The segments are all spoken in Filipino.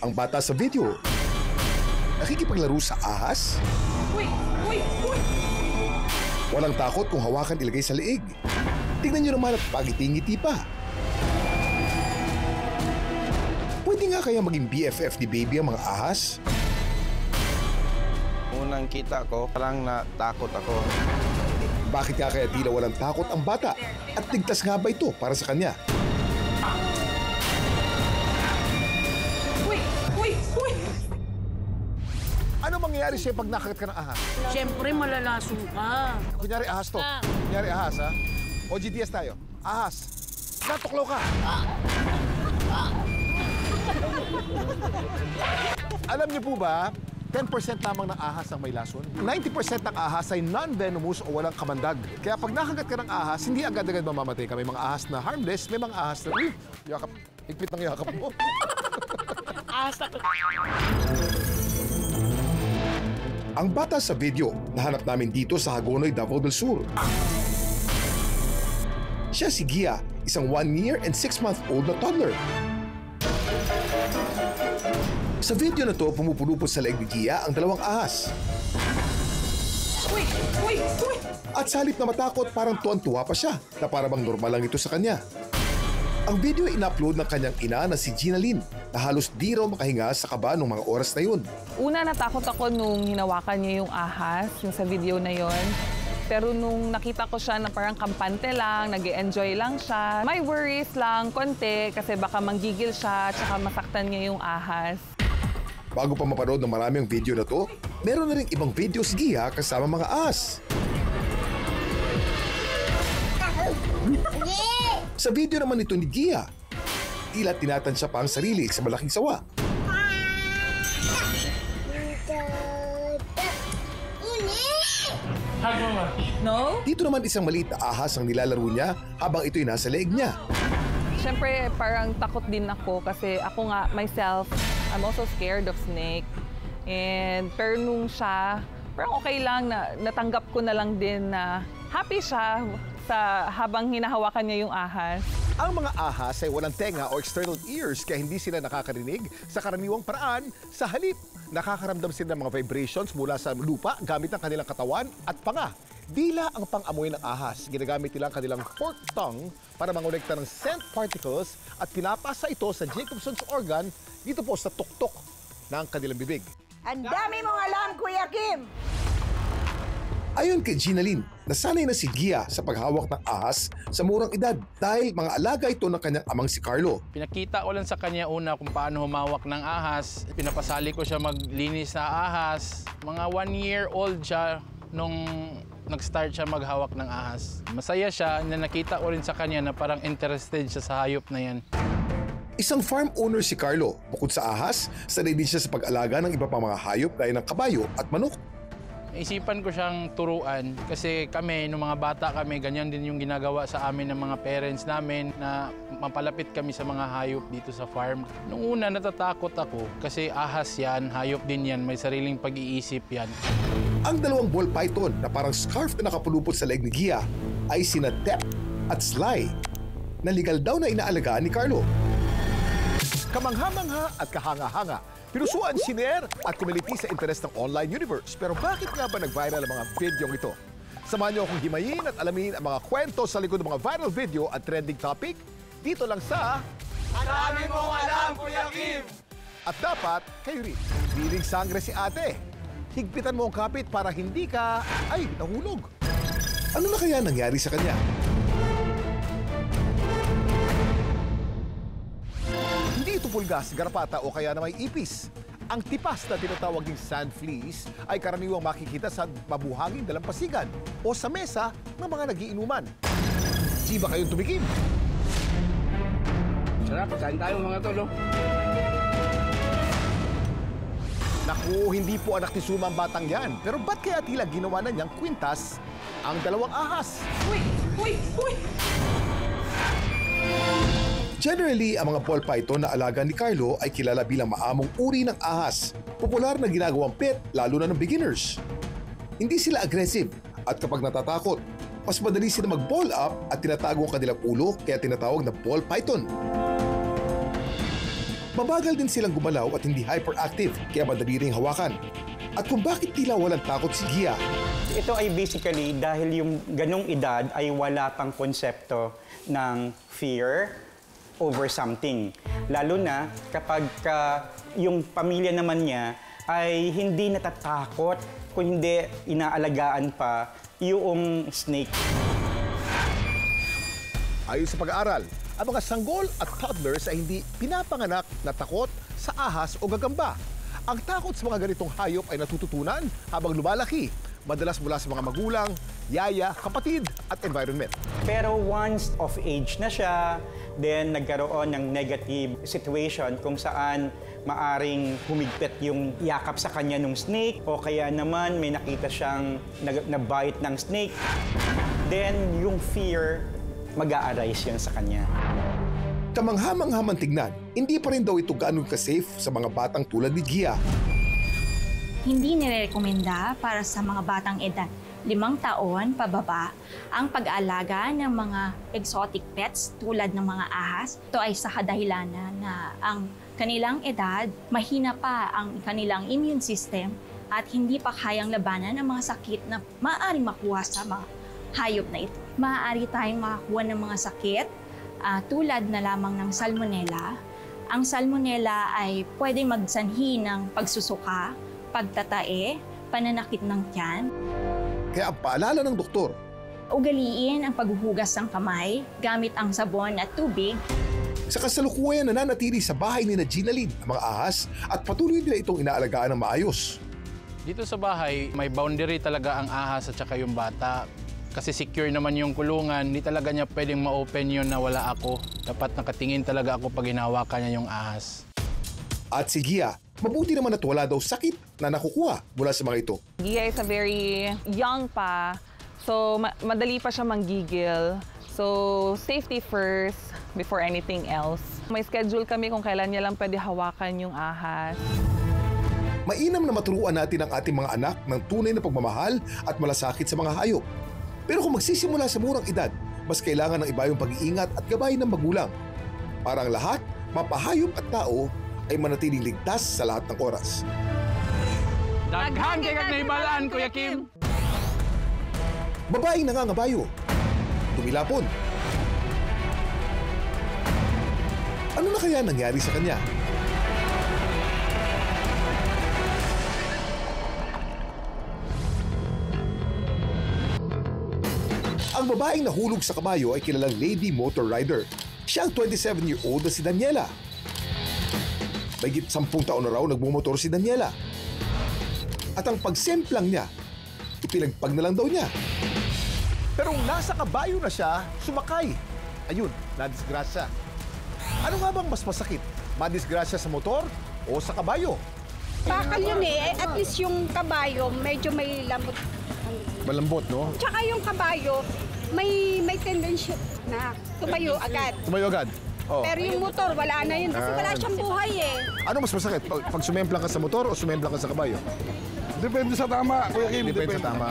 Ang bata sa video, nakikipaglaro sa ahas. Uy! Uy! Uy! Walang takot kung hawakan ilagay sa leeg. Tignan nyo naman at pagiti-ngiti pa. Pwede nga kaya maging BFF ni baby ang mga ahas? Unang kita ko, parang natakot ako. Bakit nga kaya tila walang takot ang bata? At ligtas nga ba ito para sa kanya? Uy! Uy! Uy! Ano mangyayari sa'yo pag nakagat ka ng ahas? Siyempre, malalason ka. Kunyari ahas to. Kunyari ahas, ha? O GTS tayo. Ahas. Natuklaw ka. Alam niyo po ba, 10% lamang ng ahas ang may lason. 90% ng ahas ay non-venomous o walang kamandag. Kaya pag nakagat ka ng ahas, hindi agad-agad mamamatay ka. May mga ahas na harmless, may mga ahas na, yakap, higpit ng yakap mo. Ahas ako. Ang bata sa video, nahanap namin dito sa Hagonoy, Davao del Sur. Siya si Gia, isang 1 year and 6-month-old na toddler. Sa video na to, pumupulupot sa leeg ni Gia ang dalawang ahas. Uy! Uy! Uy! At sa halip na matakot, parang tuwan-tuwa pa siya na para bang normal lang ito sa kanya. Ang video ay in-upload ng kanyang ina na si Gina Lynn na halos di raw makahinga sa kaba ng mga oras na yun. Una, natakot ako nung hinawakan niya yung ahas, yung sa video na yon. Pero nung nakita ko siya na parang kampante lang, nag-enjoy lang siya, may worries lang, konti, kasi baka manggigil siya, tsaka masaktan niya yung ahas. Bago pa mapanood ng marami ang video na to, meron na rin ibang video si Gia kasama mga ahas. Sa video naman ito ni Gia, tila tinatansya pa ang sarili sa malaking sawa. No? Dito naman isang maliit na ahas ang nilalaro niya habang ito'y nasa leeg niya. Siyempre, parang takot din ako kasi ako nga, myself, I'm also scared of snake. Pero nung siya, parang okay lang na natanggap ko na lang din na happy siya sa habang hinahawakan niya yung ahas. Ang mga ahas ay walang tenga o external ears kaya hindi sila nakakarinig sa karaniwang paraan. Sa halip, nakakaramdam sila ng mga vibrations mula sa lupa gamit ang kanilang katawan at panga. Dila ang pang-amoy ng ahas. Ginagamit nila ang kanilang forked tongue para mangolekta ng scent particles at pinapasa ito sa Jacobson's organ dito po sa tuktok ng kanilang bibig. Ang dami mong alam, Kuya Kim! Ayon kay Gina Lynn, nasanay na si Gia sa paghawak ng ahas sa murang edad dahil mga alaga ito ng kanyang amang si Carlo. Pinakita ko lang sa kanya una kung paano humawak ng ahas. Pinapasali ko siya maglinis na ahas. Mga 1-year-old siya nung nag-start siya maghawak ng ahas. Masaya siya na nakita ko rin sa kanya na parang interested siya sa hayop na yan. Isang farm owner si Carlo. Bukod sa ahas, sanay din siya sa pag-alaga ng iba pang mga hayop gaya ng kabayo at manok. Isipan ko siyang turuan kasi kami, nung mga bata kami, ganyan din yung ginagawa sa amin ng mga parents namin na mapalapit kami sa mga hayop dito sa farm. Nung una, natatakot ako kasi ahas yan, hayop din yan, may sariling pag-iisip yan. Ang dalawang ball python na parang scarf na nakapulupot sa leeg ni Gia ay sina Tep at Sly na legal daw na inaalagaan ni Carlo. Kamangha-mangha at kahanga-hanga, pinusuan si Ner at kumiliti sa interes ng online universe. Pero bakit nga ba nag-viral ang mga videong ito? Samahan niyo akong himayin at alamin ang mga kwento sa likod ng mga viral video at trending topic dito lang sa Ang dami mong alam, Kuya Kim! At dapat, kayo rin, biling sangre si ate. Higpitan mo ang kapit para hindi ka, nahulog. Ano na kaya nangyari sa kanya? Hindi ito pulgas, garapata o kaya na may ipis. Ang tipas na tinatawag ng sand fleas ay karaniwang makikita sa mabuhanging dalampasigan o sa mesa ng mga nagiinuman. Di ba kayong tumikim? Sarap, kain tayo mga tolo. Naku, hindi po anak ni Suma ang batang yan. Pero ba't kaya tila ginawa na niyang kwintas ang dalawang ahas? Uy! Uy! Uy! Generally, ang mga ball python na alaga ni Carlo ay kilala bilang maamong uri ng ahas. Popular na ginagawang pet, lalo na ng beginners. Hindi sila aggressive at kapag natatakot, mas madali sila mag-ball up at tinatago ang kanilang ulo kaya tinatawag na ball python. Mabagal din silang gumalaw at hindi hyperactive, kaya madali ring hawakan. At kung bakit tila walang takot si Gia, ito ay basically dahil yung ganong edad ay wala pang konsepto ng fear over something. Lalo na kapag yung pamilya naman niya ay hindi natatakot kung hindi inaalagaan pa yung snake. Ayon sa pag-aaral, ang mga sanggol at toddlers ay hindi pinapanganak na takot sa ahas o gagamba. Ang takot sa mga ganitong hayop ay natututunan habang lumalaki, madalas mula sa mga magulang, yaya, kapatid at environment. Pero once of age na siya, then nagkaroon ng negative situation kung saan maaring humigpit yung yakap sa kanya ng snake o kaya naman may nakita siyang na-bite ng snake, then yung fear mag-a-arise yun sa kanya. kamangha-mangha tignan, hindi pa rin daw ito gaano ka-safe sa mga batang tulad ni Gia. Hindi nirekomenda para sa mga batang edad 5 taon pababa ang pag-aalaga ng mga exotic pets tulad ng mga ahas. Ito ay sa kadahilanan na ang kanilang edad, mahina pa ang kanilang immune system at hindi pa kayang labanan ang mga sakit na maaaring makuha sa mga hayop na ito. Maaari tayong makakuha ng mga sakit tulad na lamang ng salmonella. Ang salmonella ay pwedeng magsanhi ng pagsusuka, pagtatae, pananakit ng tiyan. Kaya ang paalala ng doktor, ugaliin ang paghuhugas ng kamay gamit ang sabon at tubig. sa kasalukuyan nananatili sa bahay ni Gina Lynn ang mga ahas at patuloy nila itong inaalagaan ng maayos. Dito sa bahay, may boundary talaga ang ahas at saka yung bata. Kasi secure naman yung kulungan, hindi talaga niya pwedeng ma-open yun na wala ako. Dapat nakatingin talaga ako pag hinawakan niya yung ahas. At si Gia, mabuti naman at wala daw sakit na nakukuha mula sa mga ito. Gia is a very young pa, so madali pa siya manggigil. So safety first before anything else. May schedule kami kung kailan niya lang pwede hawakan yung ahas. Mainam na maturuan natin ang ating mga anak ng tunay na pagmamahal at malasakit sa mga hayop. Pero kung magsisimula sa murang edad, mas kailangan ng iba yung pag-iingat at gabay ng magulang. Para ang lahat, mapahayop at tao, ay manatiling ligtas sa lahat ng oras. Daghan kay kag naibalaan, Kuya Kim! Babaeng nangangabayo, dumilapon. Ano na kaya nangyari sa kanya? Ang babaeng nahulog sa kabayo ay kilalang lady motor rider. Siya ang 27-year-old na si Daniela. Mahigit 10 taon na raw nagmumotor si Daniela. At ang pagsemplang niya, ipinagpag na lang daw niya. Pero nasa kabayo na siya, sumakay. Ayun, nadisgrasya. Ano nga bang mas masakit? Madisgrasya sa motor o sa kabayo? Bakal yun eh. At least yung kabayo, medyo may lambot. Malambot, no? Tsaka yung kabayo, may tendency na tumayo agad. Tumayo agad. Oh. Pero yung motor, wala na yun. Kasi wala siyang buhay eh. Ano mas masakit? Pag sumemplang ka sa motor o sumemplang ka sa kabayo? Depende sa tama, Kuya Kim. Depende sa tama.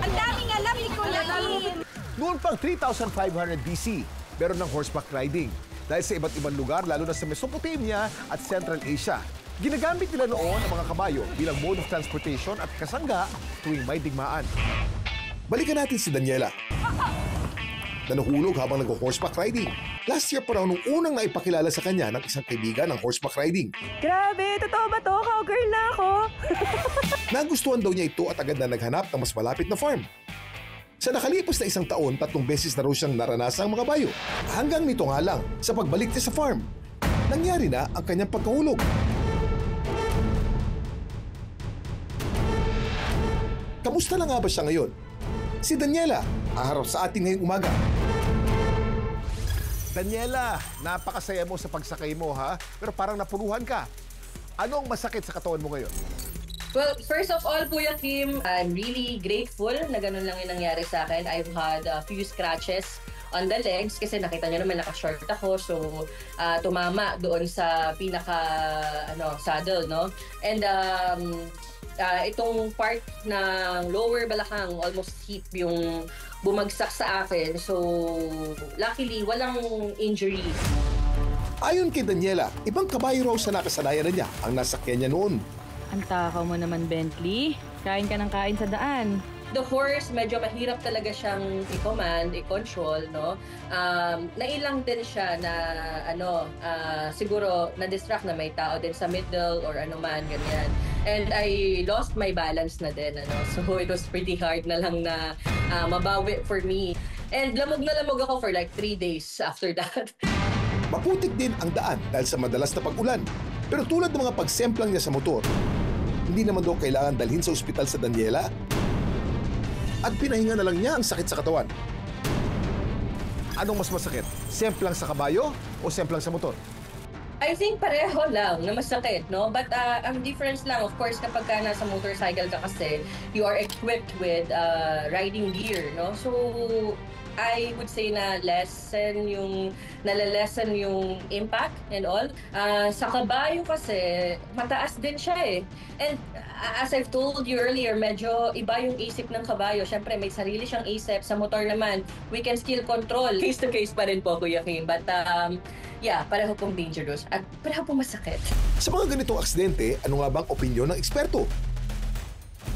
Ang daming alam ni Kuya Kim. Noon pang 3,500 BC, meron ng horseback riding. Dahil sa iba't ibang lugar, lalo na sa Mesopotamia at Central Asia. Ginagamit nila noon ang mga kabayo bilang mode of transportation at kasangga tuwing may digmaan. Balikan natin si Daniela. Na nahulog habang nag-horseback riding. Last year pa raw nung unang naipakilala sa kanya ng isang kaibigan ng horseback riding. Grabe, totoo ba to? Cowgirl na ako. Nagustuhan daw niya ito at agad na naghanap ng mas malapit na farm. Sa nakalipas na 1 taon, 3 beses na raw siyang naranasang mga bayo. Hanggang nito nga lang, sa pagbalik niya sa farm, nangyari na ang kanyang pagkahulog. Kamusta na nga ba siya ngayon? Si Daniela, aharap sa atin ngayong umaga. Daniela, napakasaya mo sa pagsakay mo, ha? Pero parang napuruhan ka. Anong masakit sa katawan mo ngayon? Well, first of all, Kuya Kim, I'm really grateful na ganun lang yung nangyari sa akin. I've had a few scratches on the legs kasi nakita nyo naman naka-short ako. So, tumama doon sa saddle, no? And itong part ng lower balakang almost hip yung bumagsak sa akin. So, luckily, walang injury. Ayon kay Daniela, ibang kabayo raw sa nakasanayan na niya ang nasakyan niya noon. Ang takaw mo naman, Bentley. Kain ka ng kain sa daan. The horse, medyo mahirap talaga siyang i-command, i-control, no? Nailang din siya na, siguro na-distract na may tao din sa middle or ano man, ganyan. And I lost my balance na din, So it was pretty hard na lang na mabawi for me. And lamog na lamog ako for like 3 days after that. Maputik din ang daan dahil sa madalas na pag-ulan. Pero tulad ng mga pagsemplang niya sa motor, hindi naman daw kailangan dalhin sa ospital sa Daniela at pinahinga na lang niya ang sakit sa katawan. Anong mas masakit? Semplang sa kabayo o semplang sa motor? I think pareho lang na masakit, no? But ang difference lang, of course, kapag ka nasa motorcycle ka kasi, you are equipped with riding gear, no? So, I would say na nalalesen yung impact and all. Sa kabayo kasi, mataas din siya eh. And as I've told you earlier, medyo iba yung isip ng kabayo. Siyempre, may sarili siyang isip. Sa motor naman, we can still control. Case to case pa rin po, Kuya Kim. But yeah, pareho pong dangerous at pareho pong masakit. Sa mga ganitong aksidente, ano nga bang opinyon ng eksperto?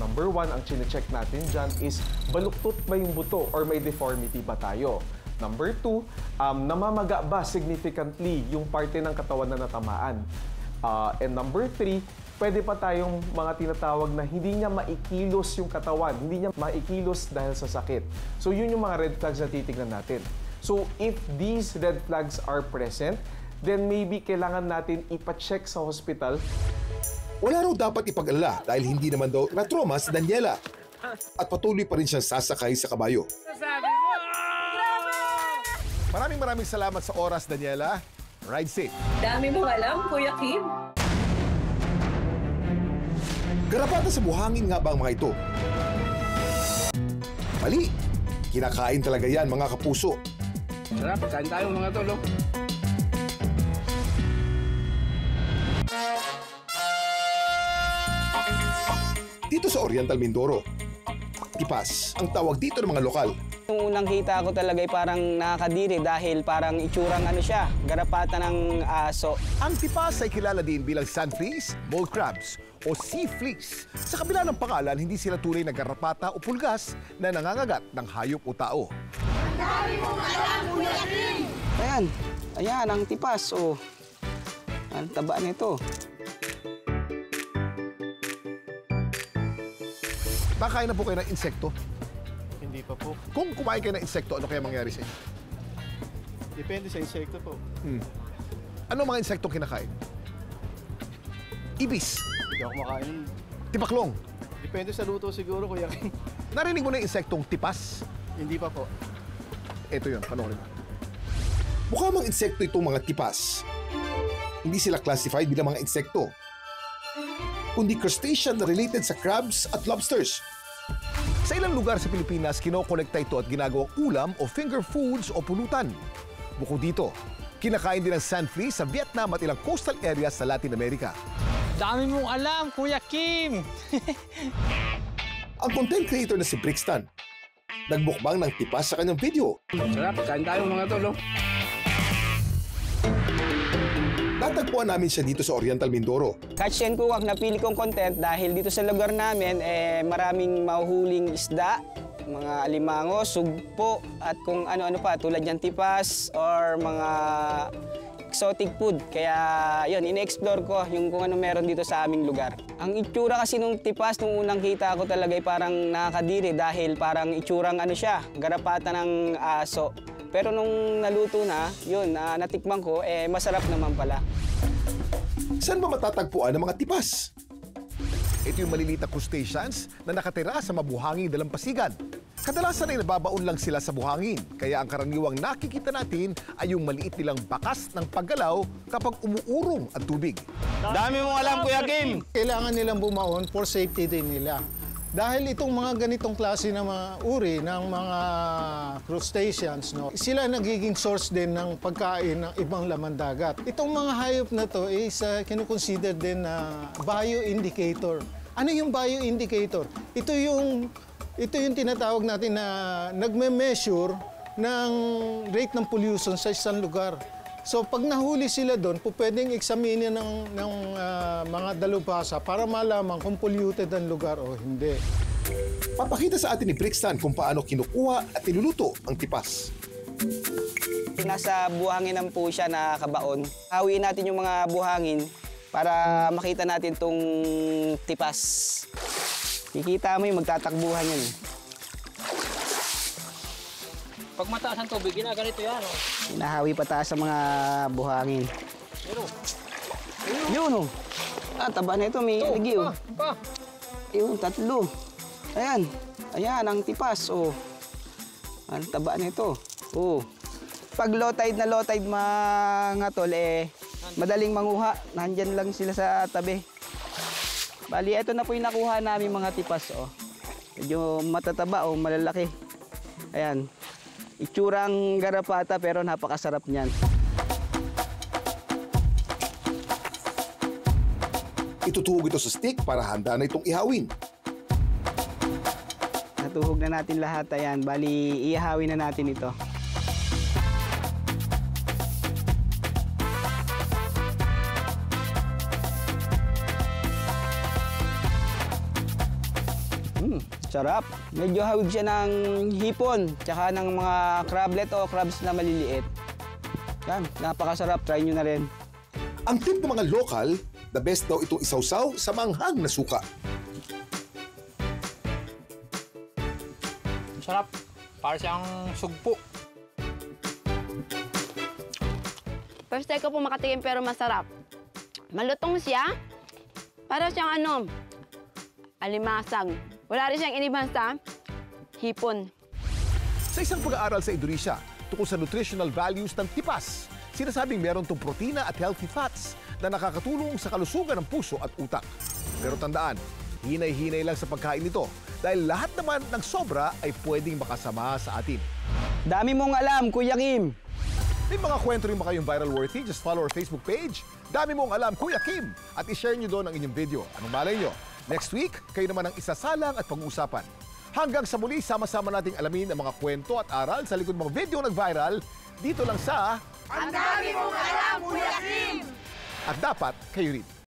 Number 1, ang chine-check natin dyan is baluktot ba yung buto or may deformity ba tayo? Number 2, namamaga ba significantly yung parte ng katawan na natamaan? And number 3, pwede pa tayong mga tinatawag na hindi niya maikilos yung katawan, hindi niya maikilos dahil sa sakit. So yun yung mga red flags na titignan natin. So if these red flags are present, then maybe kailangan natin ipa-check sa hospital. Wala raw dapat ipag-alala dahil hindi naman daw na-trauma si Daniela at patuloy pa rin siyang sasakay sa kabayo. Maraming salamat sa oras, Daniela. Ride safe. Dami mong alam, Kuya Kim. Garapata sa buhangin nga ba ang mga ito? Mali. Kinakain talaga yan, mga kapuso. Sarap, kain tayo mga tolo. Dito sa Oriental Mindoro, tipas ang tawag dito ng mga lokal. Nung unang kita ko talaga ay parang nakakadiri dahil parang itsurang siya, garapata ng aso. Ang tipas ay kilala din bilang sand fleas, mole crabs o sea fleas. Sa kabila ng pangalan, hindi sila tunay na garapata o pulgas na nangangagat ng hayop o tao. Ang dami mong alam, Kuya Kim! Ayan ang tipas. Oh. Ang taba nito. Nakain na po kayo ng insekto? Hindi pa po. Kung kumain kayo ng insekto, ano kaya mangyari sa inyo? Depende sa insekto po. Ano mga insektong kinakain? Ibis. Hindi ako makain. Tipaklong. Depende sa luto siguro, Kuya Kim. Narinig mo na yung insektong tipas? Hindi pa po. Ito yun, panoorin mo. Mukha mang insekto itong mga tipas. Hindi sila classified bilang mga insekto, kundi crustacean na related sa crabs at lobsters. Sa ilang lugar sa Pilipinas, kinokolekta ito at ginagawang ulam o finger foods o pulutan. Bukod dito, kinakain din ang sand fleas sa Vietnam at ilang coastal areas sa Latin America. Dami mong alam, Kuya Kim! Ang content creator na si Brixton, nagbukbang ng tipas sa kanyang video. Sarap, kain tayo mga tolo. Natagpuan namin siya dito sa Oriental Mindoro. Catch and cook ang napili kong content dahil dito sa lugar namin maraming mahuhuling isda, mga alimango, sugpo at kung ano-ano pa tulad ng tipas or mga exotic food. Kaya yun, ine-explore ko yung kung ano meron dito sa aming lugar. Ang itsura kasi nung tipas, nung unang kita ko talaga ay parang nakakadiri dahil parang itsurang garapata ng aso. Pero nung naluto na, yun, natikman ko, masarap naman pala. Saan ba matatagpuan ang mga tipas? Ito yung maliliit na crustaceans na nakatira sa mabuhanging dalampasigan. Kadalasan ay nababaon lang sila sa buhangin, kaya ang karaniwang nakikita natin ay yung maliit nilang bakas ng paggalaw kapag umuurong ang tubig. Dami mong alam, Kuya Kim! Kailangan nilang bumaon for safety din nila. Dahil itong mga ganitong klase ng mga uri ng mga crustaceans, sila nagiging source din ng pagkain ng ibang laman dagat. Itong mga hayop na to is kinukonsider din na bioindicator. Ano yung bioindicator? Ito yung tinatawag natin na nagme-measure ng rate ng pollution sa isang lugar. So pag nahuli sila doon, pwedeng examine ng mga dalubhasa para malaman kung polluted ang lugar o hindi. Papakita sa atin ni Brixton kung paano kinukuha at niluluto ang tipas. Nasa buhanginan po siya na kabaon. Hawiin natin yung mga buhangin para makita natin tong tipas. Kikita mo yung magtatakbuhan yan. Pag mataas ang tubig, ginaganito yan. Oh. Hinahawi pataas sa mga buhangin. Yun o. Taba na ito, may lagi o. Yun, 3. Ayan. Ayan, ang tipas o. Ang taba na ito. O. Pag low tide na low tide mga tol, madaling manguha. Nandyan lang sila sa tabi. Bali, ito na po yung nakuha namin mga tipas o. Medyo matataba o malalaki. Ayan. Itsurang garapata pero napakasarap niyan. Itutuhog ito sa stick para handa na itong ihawin. Natuhog na natin lahat. Ayan, bali ihawin na natin ito. Sarap. Medyo hawig siya ng hipon, tsaka ng mga crablet o crabs na maliliit. Yan, napakasarap. Try nyo na rin. Ang tip ng mga lokal, the best daw itong isawsaw sa manghang na suka. Sarap. Para siyang sugpo. First time ko po makatikim pero masarap. Malutong siya. Para siyang alimasag. Wala rin siyang iniban sa hipon. Sa isang pag-aaral sa Indonesia tungkol sa nutritional values ng tipas, sinasabing meron itong protina at healthy fats na nakakatulong sa kalusugan ng puso at utak. Pero tandaan, hinay-hinay lang sa pagkain nito dahil lahat naman ng sobra ay pwedeng makasama sa atin. Dami mong alam, Kuya Kim! May mga kwento rin ba kayong viral worthy? Just follow our Facebook page. Dami mong alam, Kuya Kim! At i-share nyo doon ang inyong video. Anong malay nyo? Next week, kayo naman ang isasalang at pag-uusapan. Hanggang sa muli, sama-sama nating alamin ang mga kwento at aral sa likod ng mga video nag-viral dito lang sa Ang dami mong alam, Kuya Kim! At dapat kayo rin.